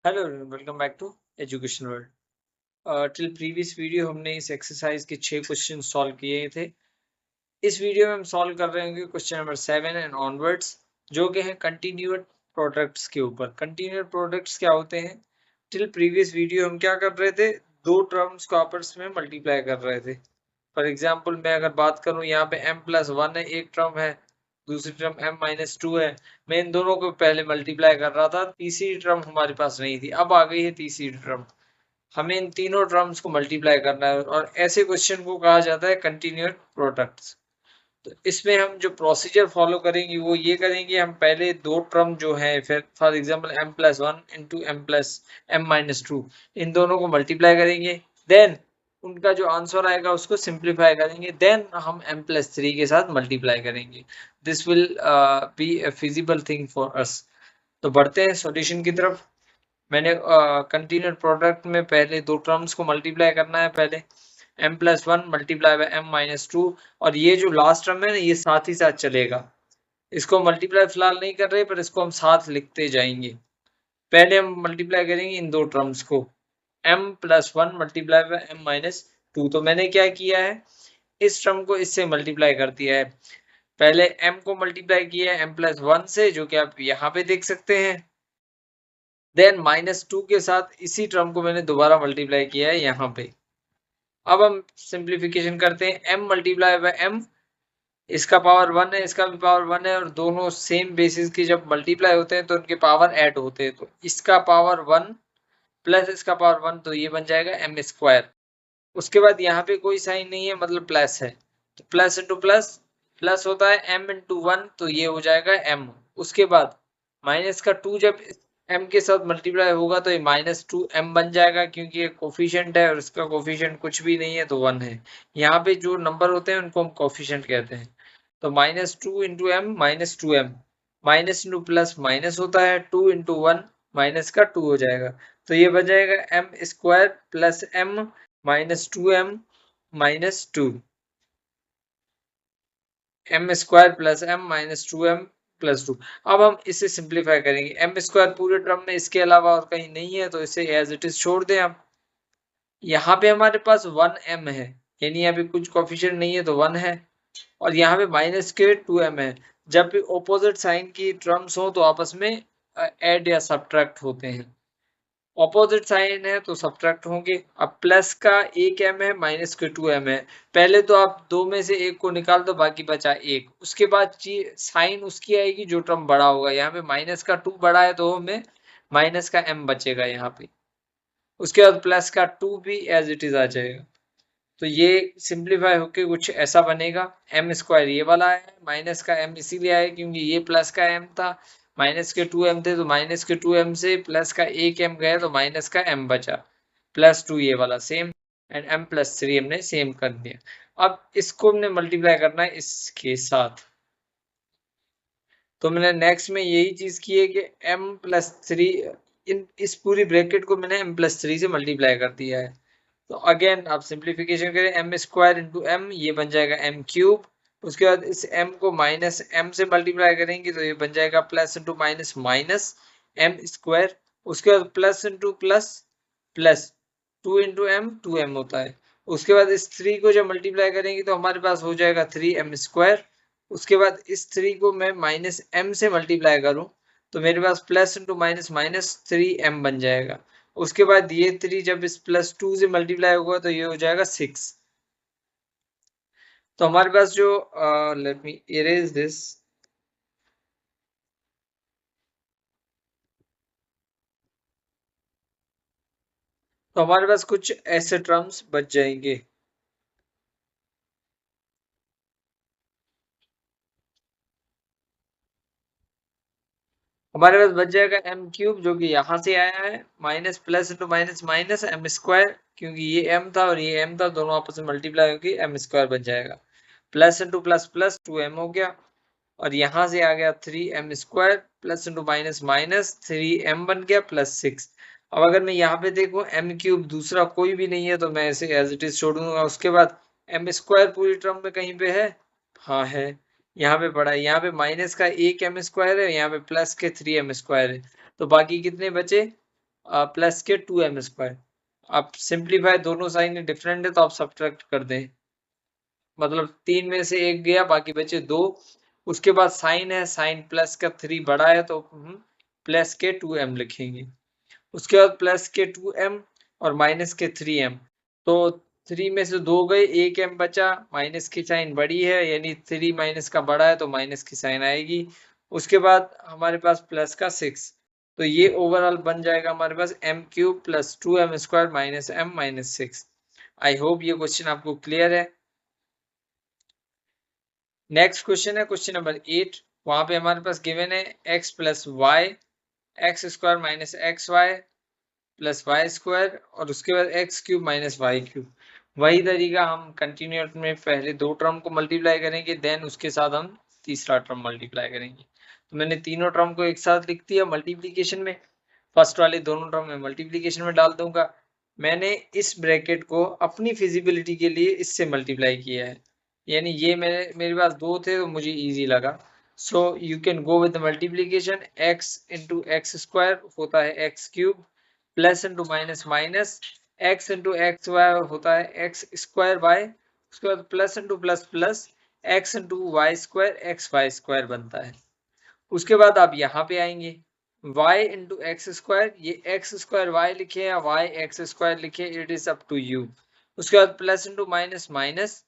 Hello welcome back to education world. Till previous video हमने इस exercise के 6 question solve किए थे। इस वीडियो में हम सॉल्व कर रहे होंगे क्वेश्चन नंबर 7 एंड ऑनवर्ड्स, जो कि हैं कंटिन्यूड प्रोडक्ट्स के ऊपर। कंटिन्यूड प्रोडक्ट्स क्या होते हैं? टिल प्रीवियस वीडियो हम क्या कर रहे थे, दो टर्म्स को आपस में मल्टीप्लाई कर रहे थे। फॉर एग्जाम्पल मैं अगर बात करूं, यहाँ पे m+1 है, एक टर्म है, दूसरी टर्म m-2 है। मैं इन दोनों को पहले मल्टीप्लाई कर रहा था, तीसरी टर्म हमारे पास नहीं थी, अब आ गई है तीसरी टर्म। हमें इन तीनों टर्म्स को मल्टीप्लाई करना है और ऐसे क्वेश्चन को कहा जाता है कंटिन्यूड प्रोडक्ट्स। तो इसमें हम जो प्रोसीजर फॉलो करेंगे वो ये करेंगे, हम पहले दो टर्म जो है, फिर for example m+1 into m+m-2, इन दोनों को मल्टीप्लाई करेंगे। देन उनका जो आंसर आएगा उसको सिंप्लीफाई करेंगे, देन हम m+3 के साथ मल्टीप्लाई करेंगे। This will be a feasible thing for us. तो बढ़ते हैं सॉल्यूशन की तरफ। मैंने कंटिन्यूड प्रोडक्ट में पहले दो टर्म्स को मल्टीप्लाई करना है, पहले m+1 मल्टीप्लाई बाय m-2, और ये जो लास्ट टर्म है ना, ये साथ ही साथ चलेगा। इसको मल्टीप्लाई फिलहाल नहीं कर रहे, पर इसको हम साथ लिखते जाएंगे। पहले हम मल्टीप्लाई करेंगे इन दो टर्म्स को, m+1 मल्टीप्लाई बाय m-2। तो मैंने क्या किया है, इस टर्म को इससे मल्टीप्लाई कर दिया है। पहले m को मल्टीप्लाई किया है m+1 से, जो कि आप यहाँ पे देख सकते हैं। देन -2 के साथ इसी टर्म को मैंने दोबारा मल्टीप्लाई किया है यहाँ पे। अब हम सिंप्लीफिकेशन करते हैं, m मल्टीप्लाई बाय m, इसका पावर 1 है, इसका भी पावर 1 है, और दोनों सेम बेसिस की जब मल्टीप्लाई होते हैं तो उनके पावर ऐड होते हैं। तो इसका पावर 1 प्लस इसका पावर 1, तो ये बन जाएगा m²। उसके बाद यहाँ पे कोई साइन नहीं है, मतलब प्लस है, तो प्लस इंटू प्लस प्लस होता है, m इंटू 1, तो ये हो जाएगा m। उसके बाद माइनस का 2 जब m के साथ मल्टीप्लाई होगा तो ये -2m बन जाएगा, क्योंकि ये कोफिशिएंट है और इसका कोफिशिएंट कुछ भी नहीं है, तो 1 है। यहाँ पे जो नंबर होते हैं उनको हम कोफिशिएंट कहते हैं। तो -2 into m -2m, minus into plus minus होता है, 2 इंटू 1 माइनस का 2 हो जाएगा। तो ये बन जाएगा m² plus m -2m -2, m² plus m -2m plus 2। अब हम इसे सिंप्लीफाई करेंगे, m² पूरे टर्म में इसके अलावा और कहीं नहीं है, तो इसे एज इट इज छोड़ दें। अब यहाँ पे हमारे पास 1m है, यानी यहाँ पे कुछ कोफिशिएंट नहीं है तो 1 है, और यहाँ पे माइनस के 2m है। जब भी ऑपोजिट साइन की टर्म्स हो तो आपस में ऐड या सब्ट्रैक्ट होते हैं। ऑपोजिट साइन है तो सब्ट्रैक्ट होंगे। अब प्लस का 1m है, माइनस के 2m है। पहले तो आप दो में से एक को निकाल दो, बाकी बचा एक। उसके बाद साइन उसकी आएगी जो टर्म बड़ा होगा। यहाँ पे माइनस का 2 बड़ा है तो हमें माइनस का m बचेगा यहाँ पे। उसके बाद प्लस का 2 भी एज इट इज आ जाएगा। तो ये सिंप्लीफाई होके कुछ ऐसा बनेगा, m² ये वाला है, माइनस का m इसीलिए आया क्योंकि ये प्लस का m था, माइनस के 2m थे, तो माइनस के 2m से प्लस का 1m गया तो माइनस का m बचा, +2 ये वाला सेम, एंड m+3 हमने सेम कर दिया। अब इसको हमने मल्टीप्लाई करना है इसके साथ। तो मैंने नेक्स्ट में यही चीज की है कि m+3, इस पूरी ब्रैकेट को मैंने m+3 से मल्टीप्लाई कर दिया है। तो अगेन आप सिंप्लीफिकेशन करें, m² इंटू m, ये बन जाएगा m³। उसके बाद इस m को -m से मल्टीप्लाई करेंगे तो ये बन जाएगा plus into minus minus m²। उसके बाद plus into plus plus 2 into m 2m होता है। उसके बाद इस 3 को जब मल्टीप्लाई करेंगे तो हमारे पास हो जाएगा 3m²। उसके बाद इस 3 को मैं -m से मल्टीप्लाई करूं तो मेरे पास plus into minus minus 3m बन जाएगा। उसके बाद ये 3 जब इस +2 से मल्टीप्लाई होगा तो ये हो जाएगा 6। तो हमारे पास जो लेट मी इरेज दिस, तो हमारे पास कुछ ऐसे टर्म्स बच जाएंगे। हमारे पास बच जाएगा m³ जो कि यहाँ से आया है, minus plus into minus minus m², क्योंकि ये m था और ये m था, दोनों आपस में मल्टीप्लाई होगी m² बन जाएगा। Plus into plus plus 2m हो गया, और यहाँ से आ गया 3m² plus into minus minus 3m बन गया +6। अब अगर मैं यहाँ पे देखूँ m³ दूसरा कोई भी नहीं है तो मैं इसे एज इट इज छोड़ दूंगा। उसके बाद m² पूरी टर्म में कहीं पे है, हाँ है, यहाँ पे पड़ा है। यहाँ पे माइनस का 1m² है, यहाँ पे प्लस के 3m² है, तो बाकी कितने बचे, प्लस के 2m²। आप सिंप्लीफाई, दोनों साइन डिफरेंट है तो आप सब्ट्रैक्ट कर दें, मतलब 3 में से 1 गया, बाकी बचे 2। उसके बाद साइन है, साइन प्लस का 3 बड़ा है तो प्लस के 2m लिखेंगे। उसके बाद प्लस के 2m और माइनस के 3m, तो 3 में से 2 गए, 1m बचा, माइनस की साइन बड़ी है यानी 3 माइनस का बड़ा है तो माइनस की साइन आएगी। उसके बाद हमारे पास प्लस का 6, तो ये ओवरऑल बन जाएगा हमारे पास m³ plus 2m² minus m minus 6। I hope ये क्वेश्चन आपको क्लियर है। नेक्स्ट क्वेश्चन है क्वेश्चन नंबर 8। वहां पे हमारे पास गिवन है x plus Y x² minus X Y plus Y square और उसके बाद x³ माइनस y³। वही तरीका हम कंटिन्यूट में पहले 2 टर्म को मल्टीप्लाई करेंगे, देन उसके साथ हम तीसरा टर्म मल्टीप्लाई करेंगे। तो मैंने तीनों टर्म को एक साथ लिख दिया मल्टीप्लीकेशन में, फर्स्ट वाले दोनों टर्म में मल्टीप्लीकेशन में डाल दूंगा। मैंने इस ब्रैकेट को अपनी फिजिबिलिटी के लिए इससे मल्टीप्लाई किया है, यानी ये मेरे पास 2 थे तो मुझे इजी लगा। So you can go with multiplication, x into X square होता है x³ plus into minus minus x into X Y होता है एक्स स्क्वायर वाई, उसके बाद plus into plus plus x into Y square X Y square बनता है। उसके बाद आप यहाँ पे आएंगे y इंटू एक्स स्क्वायर, ये एक्स स्क्वायर वाई लिखे या y एक्स स्क्वायर लिखे, it is up to you. उसके बाद plus into minus minus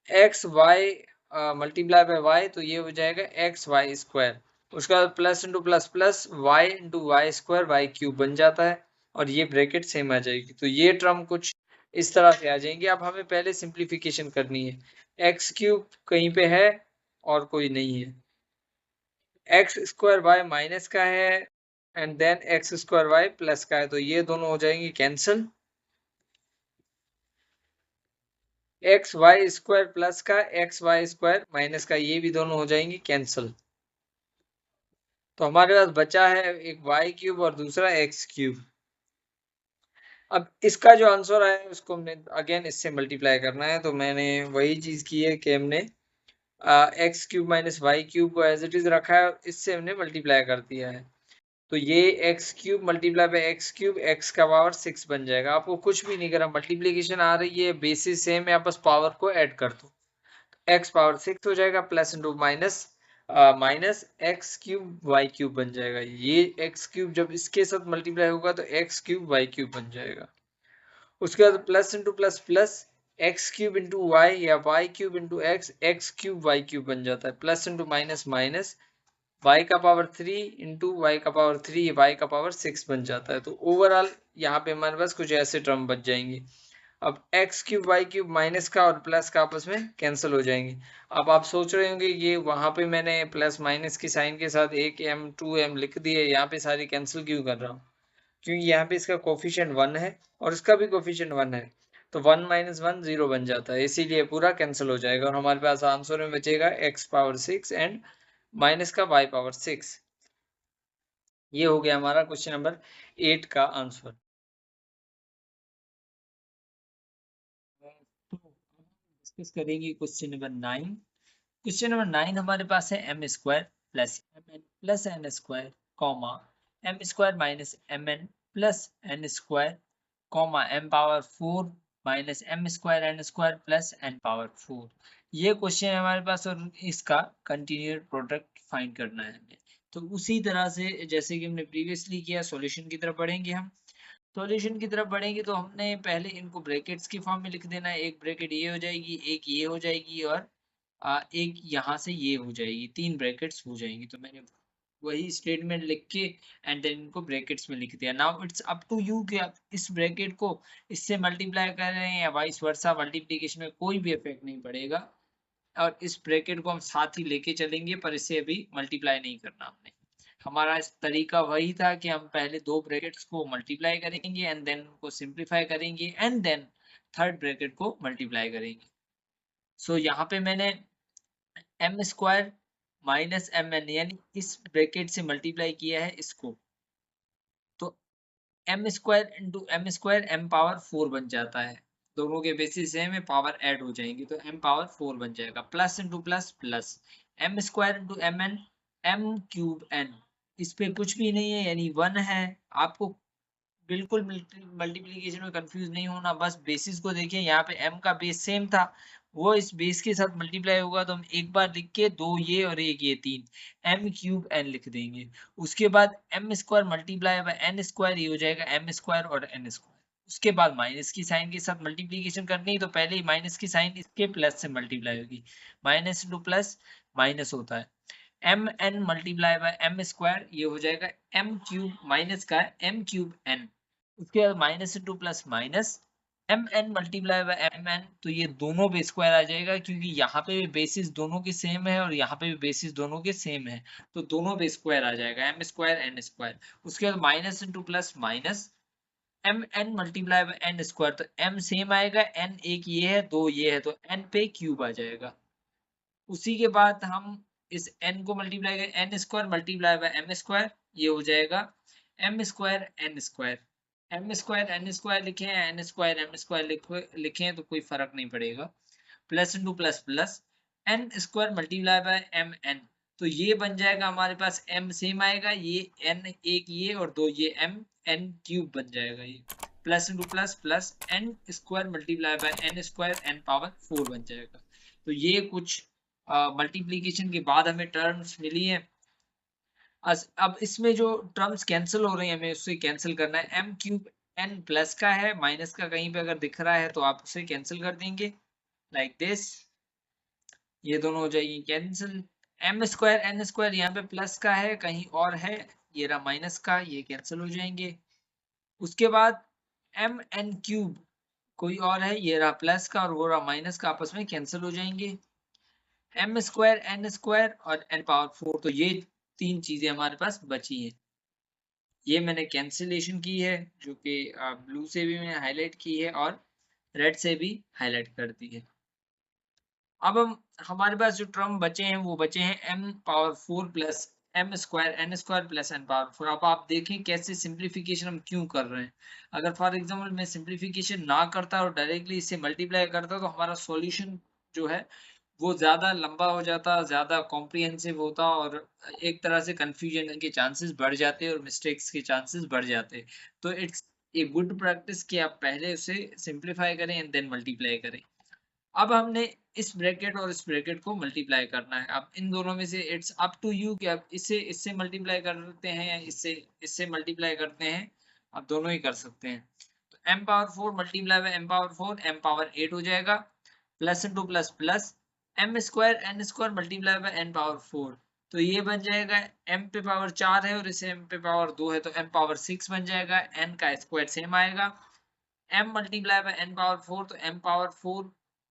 X Y multiply by Y, तो ये हो जाएगा एक्स वाई स्क्वायर। उसके बाद plus into plus plus Y into Y square y³ बन जाता है और ये ब्रैकेट सेम आ जाएगी। तो ये टर्म कुछ इस तरह से आ जाएंगे। अब हमें पहले सिंप्लीफिकेशन करनी है, x³ कहीं पे है और कोई नहीं है, x² y माइनस का है and then x² y plus का है, तो ये दोनों हो जाएंगे cancel. X Y square plus का एक्स वाई स्क्वायर माइनस का, ये भी दोनों हो जाएंगे कैंसिल। तो हमारे पास बचा है एक y³ और दूसरा x³। अब इसका जो आंसर आया है उसको हमने अगेन इससे मल्टीप्लाई करना है, तो मैंने वही चीज की है कि हमने x³ माइनस y³ को एज इट इज रखा है, इससे हमने मल्टीप्लाई कर दिया है। तो ये x³ multiply by x³ x का पावर 6 बन जाएगा। आपको कुछ भी नहीं करना, मल्टीप्लीकेशन आ रही है, बेसिस सेम है, आप बस पावर को ऐड कर दो, x पावर 6 हो जाएगा plus into minus minus x³ y³ बन जाएगा। ये x³ जब इसके साथ मल्टीप्लाई होगा तो x³ y³ बन जाएगा। उसके बाद plus into plus plus x³ into Y या y³ into X, x³ y³ बन जाता है, plus into minus minus y का पावर 3 इंटू वाई का पावर 3, y का पावर 6 बन जाता है। तो ओवरऑल यहाँ पे हमारे पास कुछ ऐसे टर्म बच जाएंगे। अब x³ y³ माइनस का और प्लस का आपस में कैंसिल हो जाएंगे। अब आप सोच रहे होंगे ये वहां पे मैंने प्लस माइनस की साइन के साथ 1m 2m लिख दिए, यहाँ पे सारी कैंसिल क्यों कर रहा हूँ, क्योंकि यहाँ पे इसका कोफिशिएंट 1 है और इसका भी कोफिशिएंट 1 है, तो 1 माइनस 1 0 बन जाता है, इसीलिए पूरा कैंसिल हो जाएगा और हमारे पास आंसर में बचेगा x पावर 6 एंड माइनस का y पावर 6। ये हो गया हमारा क्वेश्चन नंबर 8 का आंसर। तो डिस्कस करेंगे क्वेश्चन नंबर 9। क्वेश्चन नंबर 9 हमारे पास है m² plus mn plus n square comma m² minus mn plus n square comma m power 4 minus m² n square plus n power 4। ये question है हमारे पास और इसका कंटिन्यूड प्रोडक्ट फाइंड करना है हमें। तो उसी तरह से जैसे कि हमने प्रीवियसली किया, सॉल्यूशन की तरफ बढ़ेंगे हम। सॉल्यूशन की तरफ बढ़ेंगे तो हमने पहले इनको ब्रैकेट्स की फॉर्म में लिख देना है, एक ब्रैकेट ये हो जाएगी, एक ये हो जाएगी और एक यहाँ से ये हो जाएगी, 3 ब्रैकेट्स हो जाएंगी। तो मैंने वही स्टेटमेंट लिख के एंड देन इनको ब्रैकेट्स में लिख दिया। Now it's up to you कि आप इस ब्रैकेट को इससे मल्टीप्लाई कर रहे हैं या वाइस वर्सा, मल्टीप्लिकेशन में कोई भी इफेक्ट नहीं पड़ेगा और इस ब्रैकेट को हम साथ ही लेके चलेंगे, पर इसे अभी मल्टीप्लाई नहीं करना हमने। हमारा इस तरीका वही था कि हम पहले 2 ब्रैकेट्स को मल्टीप्लाई करेंगे एंड देन उनको सिंप्लीफाई करेंगे एंड देन थर्ड ब्रैकेट को मल्टीप्लाई करेंगे। सो यहाँ पे मैंने m² माइनस mn यानी इस ब्रैकेट से मल्टीप्लाई किया है इसको, तो m² into m² m power 4 बन जाता है, दोनों के बेसिस सेम है, पावर ऐड हो जाएंगी तो m पावर 4 बन जाएगा, plus into plus plus m² into mn m³ n, इस पे कुछ भी नहीं है यानी 1 है। आपको बिल्कुल मल्टीप्लीकेशन में कंफ्यूज नहीं होना, बस बेसिस को देखिए, यहाँ पे m का बेस सेम था, वो इस बेस के साथ मल्टीप्लाई होगा तो हम एक बार लिख के दो ये और एक ये तीन m क्यूब n लिख देंगे। उसके बाद m square multiply bye n square, ये हो जाएगा m स्क्वायर और n स्क्वायर। उसके बाद माइनस की साइन के साथ मल्टीप्लीकेशन करनी है तो पहले ही माइनस की साइन इसके प्लस से मल्टीप्लाई होगी, माइनस इंटू प्लस माइनस होता है, M N multiply by M square, ये हो जाएगा एम क्यूब माइनस का एम क्यूब एन। उसके बाद minus into plus minus M N multiply by M N, तो ये दोनों बेस स्क्वायर आ जाएगा क्योंकि यहाँ पे भी बेसिस दोनों के सेम है और यहाँ पे भी बेसिस दोनों के सेम है, तो दोनों बेस स्क्वायर आ जाएगा, एम स्क्वायर एन स्क्वायर। उसके बाद minus into plus minus M N multiply by N square, तो एम सेम आएगा, एन एक ये है दो ये है, तो एन पे क्यूब आ जाएगा। उसी के बाद हम इस n को मल्टीप्लाई करें, N square multiply by M square, ये हो जाएगा M square N square. M square N square लिखे हैं, एन स्क्वायर एम स्क्वायर लिखे हैं तो कोई फर्क नहीं पड़ेगा, plus into plus plus N square multiply by M N, तो ये बन जाएगा हमारे पास m सेम आएगा, ये n एक ये और दो ये m, n क्यूब बन जाएगा ये, plus into plus plus N square multiply by N square N power 4 बन जाएगा। तो ये कुछ मल्टीप्लीकेशन के बाद हमें टर्म्स मिली है। अब इसमें जो टर्म्स कैंसिल हो रही है हमें उससे कैंसिल करना है, m क्यूब n प्लस का है, माइनस का कहीं पे अगर दिख रहा है तो आप उसे कैंसिल कर देंगे लाइक दिस, ये दोनों हो जाएगी cancel. M square N square यहाँ पे प्लस का है कहीं और है, ये रहा माइनस का, ये कैंसिल हो जाएंगे। उसके बाद एम एन क्यूब कोई और है, ये रहा प्लस का और वो रहा माइनस का, आपस में कैंसिल हो जाएंगे। एम स्क्वायर एन स्क्वायर और एन पावर 4, तो ये तीन चीजें हमारे पास बची हैं, ये मैंने कैंसिलेशन की है जो कि ब्लू से भी मैंने हाईलाइट की है और रेड से भी हाईलाइट कर दी है। अब हम हमारे पास जो टर्म बचे हैं वो बचे हैं m power 4 plus M square N square plus N power 4। अब आप देखें कैसे सिंप्लीफिकेशन हम क्यों कर रहे हैं। अगर फॉर एग्जांपल मैं सिंप्लीफिकेशन ना करता और डायरेक्टली इससे मल्टीप्लाई करता तो हमारा सॉल्यूशन जो है वो ज्यादा लंबा हो जाता, ज्यादा कॉम्प्रिहेंसिव होता और एक तरह से कंफ्यूजन के चांसेस बढ़ जाते और मिस्टेक्स के चांसेस बढ़ जाते। तो इट्स ए गुड प्रैक्टिस कि आप पहले उसे सिंप्लीफाई करें एंड देन मल्टीप्लाई करें। अब हमने इस ब्रैकेट और इस ब्रैकेट को मल्टीप्लाई करना है, अब इन दोनों में से इट्स अप टू यू कि आप इससे इससे मल्टीप्लाई करते हैं या इससे इससे मल्टीप्लाई करते हैं, आप दोनों ही कर सकते हैं। तो m power 4 multiply bye m power 4 m power 8 हो जाएगा, plus into plus plus m square n square multiply bye n power 4, तो ये बन जाएगा m पे पावर 4 है और इसे m पे पावर 2 है तो m पावर 6 बन जाएगा, n का स्क्वायर सेम आएगा, m multiply by n power 4 तो m पावर 4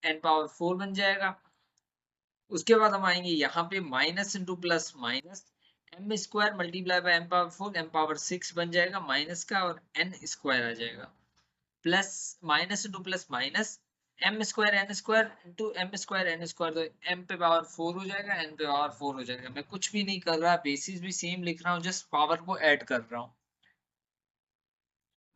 n पावर 4 बन जाएगा। उसके बाद हम आएंगे यहाँ पे minus into plus minus M square multiply by M power 4 M power 6 बन जाएगा माइनस का और एन स्क्वायर आ जाएगा, plus minus into plus minus M square N square into M square N square, तो एम पे पावर 4 हो जाएगा एन पे पावर 4 हो जाएगा। मैं कुछ भी नहीं कर रहा, बेसिस भी सेम लिख रहा हूँ, जस्ट पावर को ऐड कर रहा हूँ।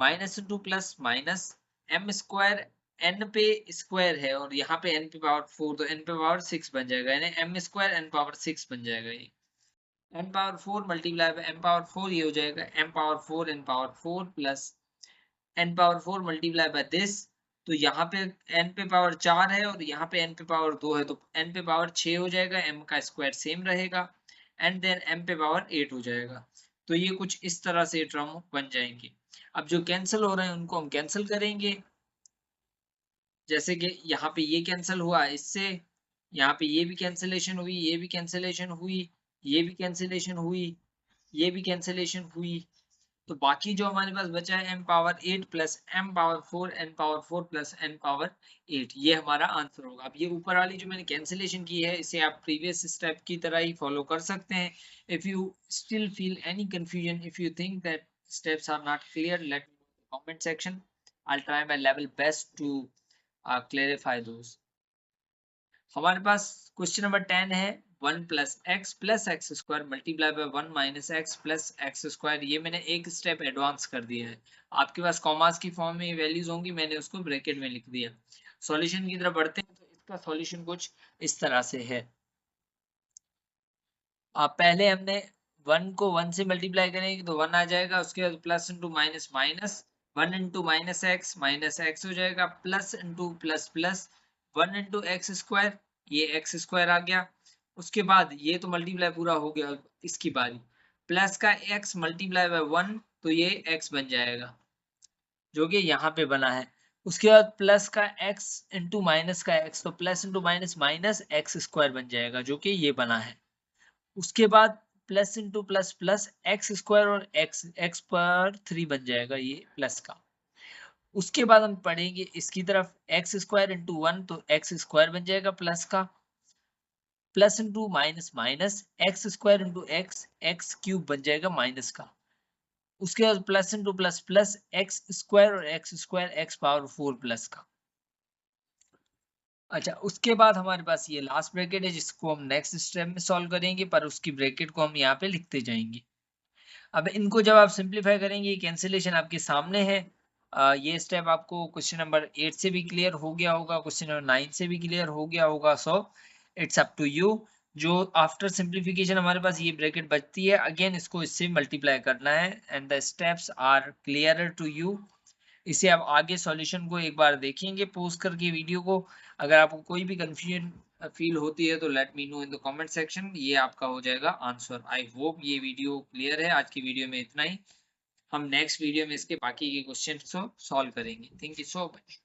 Minus into plus minus M square N पे स्क्वायर है और यहाँ पे एन पे पावर 4 तो एन पे पावर 6 बन जाएगा, यानी एम स्क्वायर एन पावर 6 बन जाएगा। ये N power 4 multiply by M power 4, ये हो जाएगा M power 4 N power 4 plus N power 4 multiply by this, तो यहाँ पे एन पे पावर 4 है और यहाँ पे एन पे पावर 2 है तो एन पे पावर 6 हो जाएगा, एम का स्क्वायर सेम रहेगा एंड देन एम पे पावर 8 हो जाएगा। तो ये कुछ इस तरह से टर्म बन जाएंगे। अब जो कैंसिल हो रहे हैं उनको हम कैंसिल करेंगे, जैसे कि यहाँ पे ये कैंसिल हुआ इससे, यहाँ पे ये भी कैंसिलेशन हुई, ये भी कैंसिलेशन हुई, ये भी कैंसिलेशन हुई, ये भी कैंसिलेशन हुई, तो बाकी जो हमारे पास बचा है m power 8 plus m power 4 n power 4 plus n power 8, ये हमारा आंसर होगा। अब ये ऊपर वाली जो मैंने कैंसिलेशन की है इसे आप प्रीवियस स्टेप की तरह ही फॉलो कर सकते हैं। If you still feel any confusion, if you think that steps are not clear, let me know in the comment section. I'll try my level best to clarify those. हमारे पास question number 10 है 1 plus X square multiply bye 1 minus x plus X square, ये मैंने एक step advance कर दिया है। आपके पास commas की फॉर्म में वैल्यूज होंगी, मैंने उसको ब्रैकेट में लिख दिया। सॉल्यूशन की तरफ बढ़ते हैं तो इसका सॉल्यूशन कुछ इस तरह से है। पहले हमने 1 को 1 से मल्टीप्लाई करेंगे तो 1 आ जाएगा, उसके बाद plus into minus minus, 1 into minus x हो जाएगा, plus into plus plus 1 into X square, ये एक्स स्क्वायर आ गया। उसके बाद ये तो मल्टीप्लाई पूरा हो गया, इसकी बारी प्लस का x मल्टीप्लाई बाय 1 तो ये x बन जाएगा जो कि यहाँ पे बना है। उसके बाद प्लस का x इंटू माइनस का x तो plus into minus minus X square बन जाएगा जो कि ये बना है। उसके बाद plus into plus plus X square और एक्स पर 3 बन जाएगा ये प्लस का। उसके बाद हम पढ़ेंगे इसकी तरफ एक्स स्क्वायर इंटू 1 तो एक्स स्क्वायर बन जाएगा प्लस का, plus into minus minus X square into X X cube बन जाएगा माइनस का। उसके बाद plus into plus plus X square और X square X power 4 plus का। अच्छा, उसके बाद हमारे पास ये लास्ट ब्रैकेट है जिसको हम नेक्स्ट स्टेप में सॉल्व करेंगे, पर उसकी ब्रैकेट को हम यहाँ पे लिखते जाएंगे। अब इनको जब आप सिंप्लीफाई करेंगे, कैंसिलेशन आपके सामने है। ये स्टेप आपको क्वेश्चन नंबर 8 से भी क्लियर हो गया होगा, क्वेश्चन नंबर 9 से भी क्लियर हो गया होगा। So it's up to you. जो आफ्टर सिंप्लीफिकेशन हमारे पास ये ब्रैकेट बचती है, अगेन इसको इससे मल्टीप्लाई करना है and the steps are clear to you. इसे आप आगे सॉल्यूशन को एक बार देखेंगे पोस्ट करके वीडियो को। अगर आपको कोई भी कंफ्यूजन फील होती है तो let me know in the comment section, ये आपका हो जाएगा आंसर। आई होप ये वीडियो क्लियर है। आज की वीडियो में इतना ही, हम नेक्स्ट वीडियो में इसके बाकी के क्वेश्चन को सॉल्व करेंगे। Thank you so much.